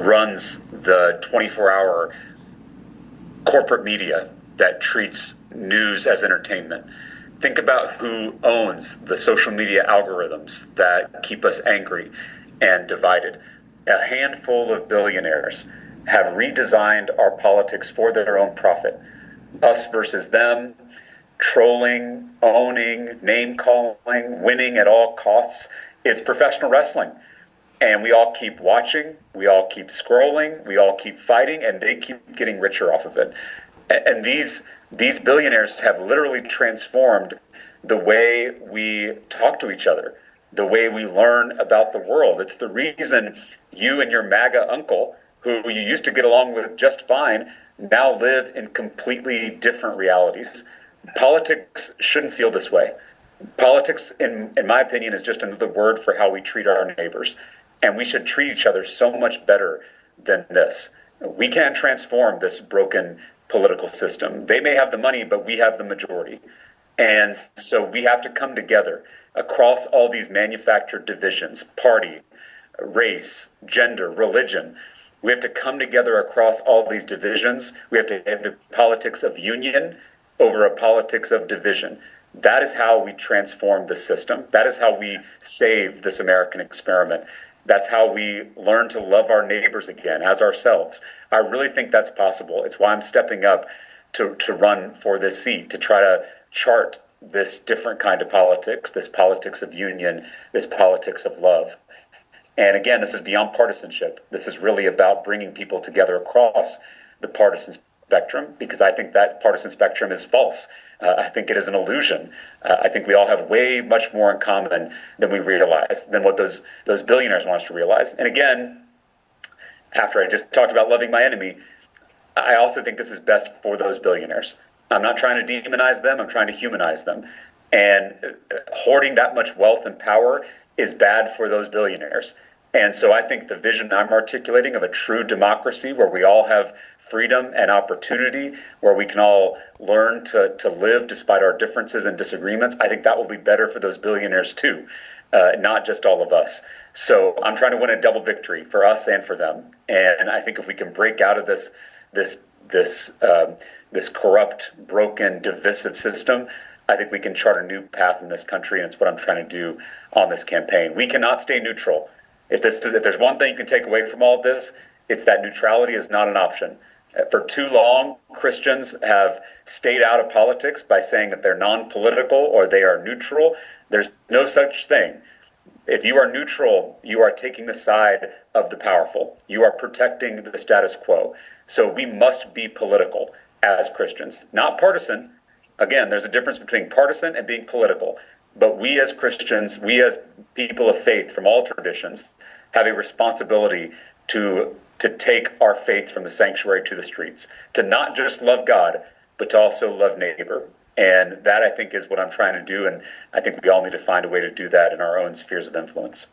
runs the 24-hour corporate media that treats news as entertainment. Think about who owns the social media algorithms that keep us angry and divided. A handful of billionaires have redesigned our politics for their own profit. Us versus them, trolling, owning, name calling, winning at all costs. It's professional wrestling. And we all keep watching, we all keep scrolling, we all keep fighting, and they keep getting richer off of it. And these billionaires have literally transformed the way we talk to each other, the way we learn about the world. It's the reason you and your MAGA uncle, who you used to get along with just fine, now live in completely different realities. Politics shouldn't feel this way. Politics, in my opinion, is just another word for how we treat our neighbors. And we should treat each other so much better than this. We can't transform this broken political system. They may have the money, but we have the majority. And so we have to come together across all these manufactured divisions, party, race, gender, religion. We have to come together across all these divisions. We have to have the politics of union over a politics of division. That is how we transform the system. That is how we save this American experiment. That's how we learn to love our neighbors again as ourselves. I really think that's possible. It's why I'm stepping up to run for this seat, to try to chart this different kind of politics, this politics of union, this politics of love. And again, this is beyond partisanship. This is really about bringing people together across the partisan spectrum, because I think that partisan spectrum is false. I think it is an illusion. I think we all have way much more in common than we realize, than what those billionaires want us to realize. And again, after I just talked about loving my enemy, I also think this is best for those billionaires. I'm not trying to demonize them, I'm trying to humanize them. And hoarding that much wealth and power is bad for those billionaires. And so I think the vision I'm articulating of a true democracy where we all have freedom and opportunity, where we can all learn to live despite our differences and disagreements, I think that will be better for those billionaires too, not just all of us. So I'm trying to win a double victory for us and for them. And I think if we can break out of this corrupt, broken, divisive system, I think we can chart a new path in this country, and it's what I'm trying to do on this campaign. We cannot stay neutral. If there's one thing you can take away from all of this, it's that neutrality is not an option. For too long, Christians have stayed out of politics by saying that they're non-political or they are neutral. There's no such thing. If you are neutral, you are taking the side of the powerful. You are protecting the status quo. So we must be political as Christians, not partisan. Again, there's a difference between partisan and being political. But we as Christians, we as people of faith from all traditions, have a responsibility to take our faith from the sanctuary to the streets, to not just love God, but to also love neighbor. And that, I think, is what I'm trying to do. And I think we all need to find a way to do that in our own spheres of influence.